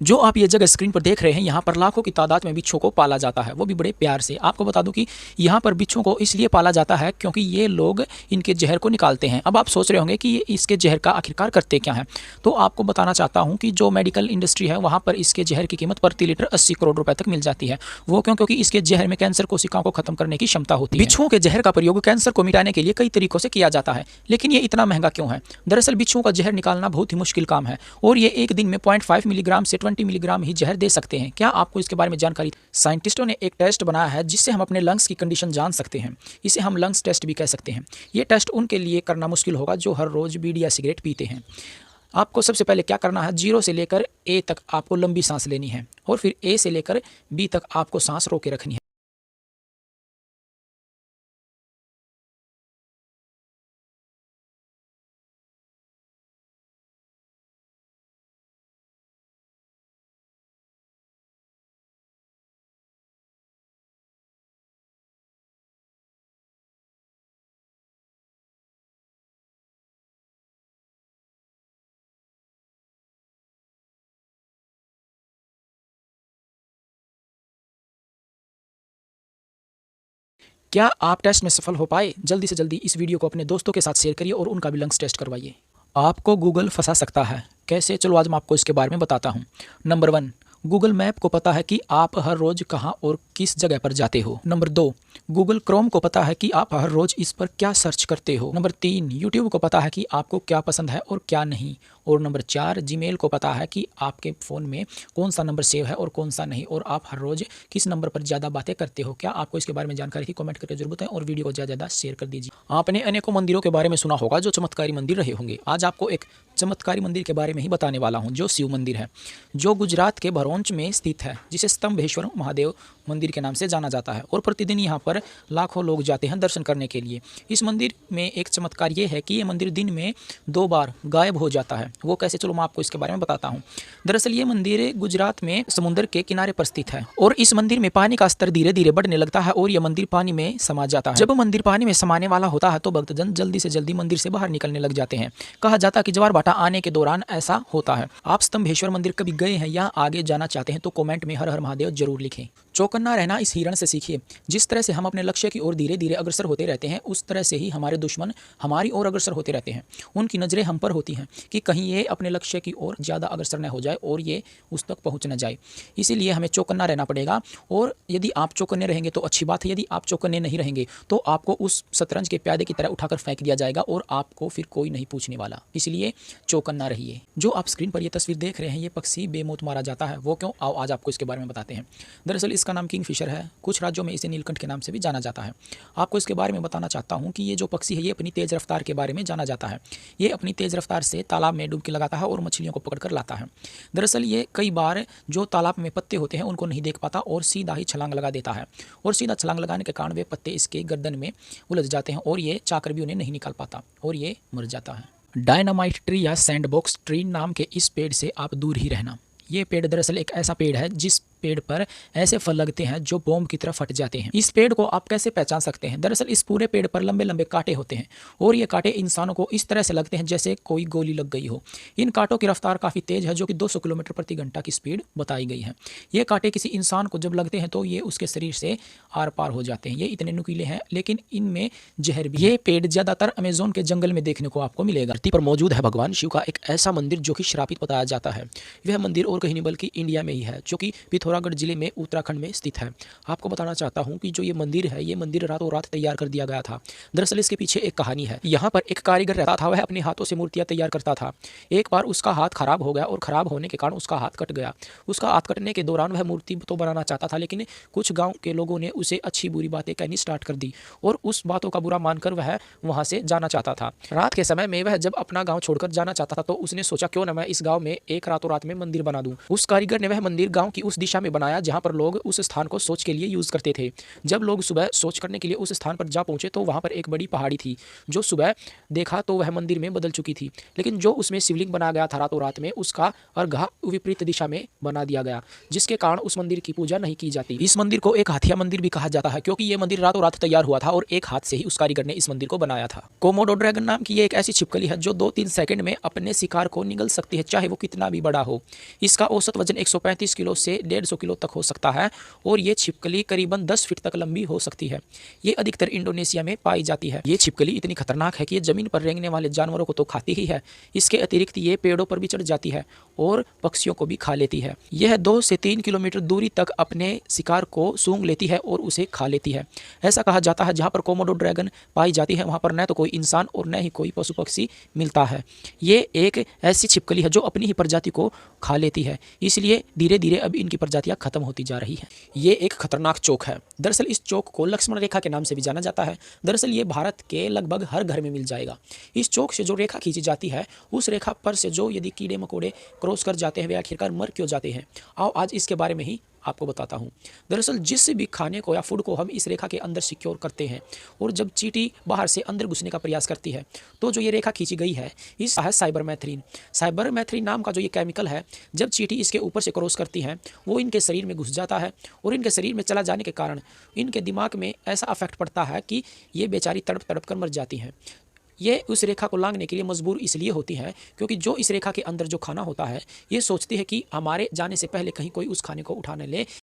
जो आप ये जगह स्क्रीन पर देख रहे हैं, यहाँ पर लाखों की तादाद में बिच्छू को पाला जाता है, वो भी बड़े प्यार से। आपको बता दूं कि यहाँ पर बिच्छू को इसलिए पाला जाता है क्योंकि ये लोग इनके जहर को निकालते हैं। अब आप सोच रहे होंगे कि ये इसके जहर का आखिरकार करते क्या हैं, तो आपको बताना चाहता हूँ कि जो मेडिकल इंडस्ट्री है वहाँ पर इसके जहर की कीमत प्रति लीटर 80 करोड़ रुपए तक मिल जाती है। वो क्यों? क्योंकि इसके जहर में कैंसर कोशिकाओं को खत्म करने की क्षमता होती है। बिच्छुओं के जहर का प्रयोग कैंसर को मिटाने के लिए कई तरीकों से किया जाता है, लेकिन ये इतना महंगा क्यों है? दरअसल बिच्छुओं का जहर निकालना बहुत ही मुश्किल काम है और ये एक दिन में 0.5 मिलीग्राम से 20 मिलीग्राम ही जहर दे सकते हैं। क्या आपको इसके बारे में जानकारी? साइंटिस्टों ने एक टेस्ट बनाया है जिससे हम अपने लंग्स की कंडीशन जान सकते हैं। इसे हम लंग्स टेस्ट भी कह सकते हैं। ये टेस्ट उनके लिए करना मुश्किल होगा जो हर रोज बीड़ी या सिगरेट पीते हैं। आपको सबसे पहले क्या करना है, 0 से लेकर ए तक आपको लंबी सांस लेनी है और फिर ए से लेकर बी तक आपको सांस रोके रखनी है। क्या आप टेस्ट में सफल हो पाए? जल्दी से जल्दी इस वीडियो को अपने दोस्तों के साथ शेयर करिए और उनका भी लंग्स टेस्ट करवाइए। आपको गूगल फंसा सकता है। कैसे? चलो आज मैं आपको इसके बारे में बताता हूँ। नंबर 1, गूगल मैप को पता है कि आप हर रोज कहाँ और किस जगह पर जाते हो। नंबर 2, गूगल क्रोम को पता है कि आप हर रोज इस पर क्या सर्च करते हो। नंबर 3, यूट्यूब को पता है कि आपको क्या पसंद है और क्या नहीं। और नंबर 4, जीमेल को पता है कि आपके फ़ोन में कौन सा नंबर सेव है और कौन सा नहीं, और आप हर रोज़ किस नंबर पर ज़्यादा बातें करते हो। क्या आपको इसके बारे में जानकारी की? कमेंट करके जरूर बताएं और वीडियो को ज़्यादा ज़्यादा शेयर कर दीजिए। आपने अनेकों मंदिरों के बारे में सुना होगा जो चमत्कारी मंदिर रहे होंगे। आज आपको एक चमत्कारी मंदिर के बारे में ही बताने वाला हूँ, जो शिव मंदिर है, जो गुजरात के भरूच में स्थित है, जिसे स्तंभेश्वर महादेव मंदिर के नाम से जाना जाता है। और प्रतिदिन यहाँ पर लाखों लोग जाते हैं दर्शन करने के लिए। इस मंदिर में एक चमत्कार ये है कि ये मंदिर दिन में 2 बार गायब हो जाता है। वो कैसे? चलो मैं आपको इसके बारे में बताता हूँ। दरअसल ये मंदिर गुजरात में समुद्र के किनारे पर स्थित है और इस मंदिर में पानी का स्तर धीरे धीरे बढ़ने लगता है और यह मंदिर पानी में समा जाता है। जब मंदिर पानी में समाने वाला होता है तो भक्तजन जल्दी से जल्दी मंदिर से बाहर निकलने लग जाते हैं। कहा जाता है कि ज्वार भाटा आने के दौरान ऐसा होता है। आप स्तंभेश्वर मंदिर कभी गए हैं या आगे जाना चाहते हैं तो कमेंट में हर हर महादेव जरूर लिखें। चौकन्ना रहना इस हिरण से सीखिए। जिस तरह से हम अपने लक्ष्य की ओर धीरे धीरे अग्रसर होते रहते हैं, उस तरह से ही हमारे दुश्मन हमारी ओर अग्रसर होते रहते हैं। उनकी नज़रें हम पर होती हैं कि कहीं ये अपने लक्ष्य की ओर ज़्यादा अग्रसर न हो जाए और ये उस तक पहुंच न जाए। इसीलिए हमें चौकन्ना रहना पड़ेगा। और यदि आप चौकन्ने रहेंगे तो अच्छी बात है, यदि आप चौकन्ने नहीं रहेंगे तो आपको उस शतरंज के प्यादे की तरह उठाकर फेंक दिया जाएगा और आपको फिर कोई नहीं पूछने वाला। इसलिए चौकन्ना रहिए। जो आप स्क्रीन पर ये तस्वीर देख रहे हैं, ये पक्षी बेमौत मारा जाता है। वो क्यों? आओ आज आपको इसके बारे में बताते हैं। दरअसल इसका नाम किंगफिशर है। कुछ राज्यों में इसे नीलकंठ के नाम से भी जाना जाता है। आपको इसके बारे में बताना चाहता हूँ कि ये जो पक्षी है ये अपनी तेज़ रफ्तार के बारे में जाना जाता है। ये अपनी तेज़ रफ्तार से तालाब में डुबकी लगाता है और मछलियों को पकड़ कर लाता है। दरअसल ये कई बार जो तालाब में पत्ते होते हैं उनको नहीं देख पाता और सीधा ही छलांग लगा देता है, और सीधा छलांग लगाने के कारण वे पत्ते इसके गर्दन में उलझ जाते हैं और ये चाकर भी उन्हें नहीं निकाल पाता और ये मर जाता है। डायनामाइट ट्री या सैंडबॉक्स ट्री नाम के इस पेड़ से आप दूर ही रहना। ये पेड़ दरअसल एक ऐसा पेड़ है जिस पेड़ पर ऐसे फल लगते हैं जो बॉम्ब की तरह फट जाते हैं। इस पेड़ को आप कैसे पहचान सकते हैं? दरअसल इस पूरे पेड़ पर लंबे लंबे कांटे होते हैं और ये कांटे इंसानों को इस तरह से लगते हैं जैसे कोई गोली लग गई हो। इन कांटों की रफ्तार काफ़ी तेज है, जो कि 200 किलोमीटर प्रति घंटा की स्पीड बताई गई है। ये कांटे किसी इंसान को जब लगते हैं तो ये उसके शरीर से आर पार हो जाते हैं। ये इतने नुकीले हैं, लेकिन इनमें जहर भी। ये पेड़ ज़्यादातर अमेजोन के जंगल में देखने को आपको मिलेगा। धरती पर मौजूद है भगवान शिव का एक ऐसा मंदिर जो कि श्रापित बताया जाता है। वह मंदिर और कहीं नहीं बल्कि इंडिया में ही है, जो कि पिथौरागढ़ जिले में उत्तराखंड में स्थित है। आपको बताना चाहता हूं कि जो ये मंदिर है, ये मंदिर रातों रात तैयार कर दिया गया था। दरअसल इसके पीछे एक कहानी है। यहाँ पर एक कारीगर रहता था, वह अपने हाथों से मूर्तियां तैयार करता था। एक बार उसका हाथ खराब हो गया और खराब होने के कारण उसका हाथ कट गया। उसका हाथ कटने के दौरान वह मूर्ति तो बनाना चाहता था, लेकिन कुछ गाँव के लोगों ने उसे अच्छी बुरी बातें कहनी स्टार्ट कर दी और उस बातों का बुरा मानकर वह वहाँ से जाना चाहता था। रात के समय में वह जब अपना गाँव छोड़कर जाना चाहता था तो उसने सोचा क्यों न मैं इस गाँव में एक रातों रात में मंदिर बना दूं। उस कारीगर ने वह मंदिर गाँव की उस दिशा दिशा में बनाया जहाँ पर लोग उस स्थान को शौच के लिए यूज़ करते थे। जब लोग सुबह शौच करने के लिए उस स्थान पर जा पहुँचे तो वहाँ पर एक बड़ी पहाड़ी थी, जो सुबह देखा तो वह मंदिर में बदल चुकी थी। लेकिन जो उसमें शिवलिंग बना गया था रातों रात में, उसका अर्घा विपरीत दिशा में बना दिया गया, जिसके कारण उस मंदिर की पूजा नहीं की जाती। इस मंदिर को एक हाथिया मंदिर भी कहा जाता है, क्योंकि ये मंदिर रातों रात तैयार हुआ था और एक हाथ से ही उस कारीगर ने इस मंदिर को बनाया था। कोमोडो ड्रैगन नाम की ये एक ऐसी छिपकली है जो 2-3 सेकंड में अपने शिकार को निगल सकती है, चाहे वो कितना भी बड़ा हो। इसका औसत वजन 135 किलो से 150 किलो तक हो सकता है और ये छिपकली करीबन 10 फीट तक लंबी हो सकती है। ये अधिकतर इंडोनेशिया में पाई जाती है। ये छिपकली इतनी खतरनाक है कि ये जमीन पर रेंगने वाले जानवरों को तो खाती ही है, इसके अतिरिक्त ये पेड़ों पर भी चढ़ जाती है और पक्षियों को भी खा लेती है। यह 2 से 3 किलोमीटर दूरी तक अपने शिकार को सूंघ लेती है और उसे खा लेती है। ऐसा कहा जाता है जहाँ पर कोमोडो ड्रैगन पाई जाती है वहाँ पर न तो कोई इंसान और न ही कोई पशु पक्षी मिलता है। ये एक ऐसी छिपकली है जो अपनी ही प्रजाति को खा लेती है, इसलिए धीरे धीरे अब इनकी प्रजातियां खत्म होती जा रही हैं। ये एक खतरनाक चौक है। दरअसल इस चौक को लक्ष्मण रेखा के नाम से भी जाना जाता है। दरअसल ये भारत के लगभग हर घर में मिल जाएगा। इस चौक से जो रेखा खींची जाती है, उस रेखा पर से जो यदि कीड़े मकोड़े क्रॉस कर जाते हैं वे आखिरकार मर क्यों जाते हैं, आओ आज इसके बारे में ही आपको बताता हूँ। दरअसल जिस भी खाने को या फूड को हम इस रेखा के अंदर सिक्योर करते हैं और जब चींटी बाहर से अंदर घुसने का प्रयास करती है तो जो ये रेखा खींची गई है इस है साइबरमेथ्रिन। साइबरमेथ्रिन नाम का जो ये केमिकल है, जब चींटी इसके ऊपर से क्रॉस करती है वो इनके शरीर में घुस जाता है और इनके शरीर में चला जाने के कारण इनके दिमाग में ऐसा अफेक्ट पड़ता है कि ये बेचारी तड़प तड़प कर मर जाती हैं। ये उस रेखा को लांघने के लिए मजबूर इसलिए होती है क्योंकि जो इस रेखा के अंदर जो खाना होता है ये सोचती है कि हमारे जाने से पहले कहीं कोई उस खाने को उठा न ले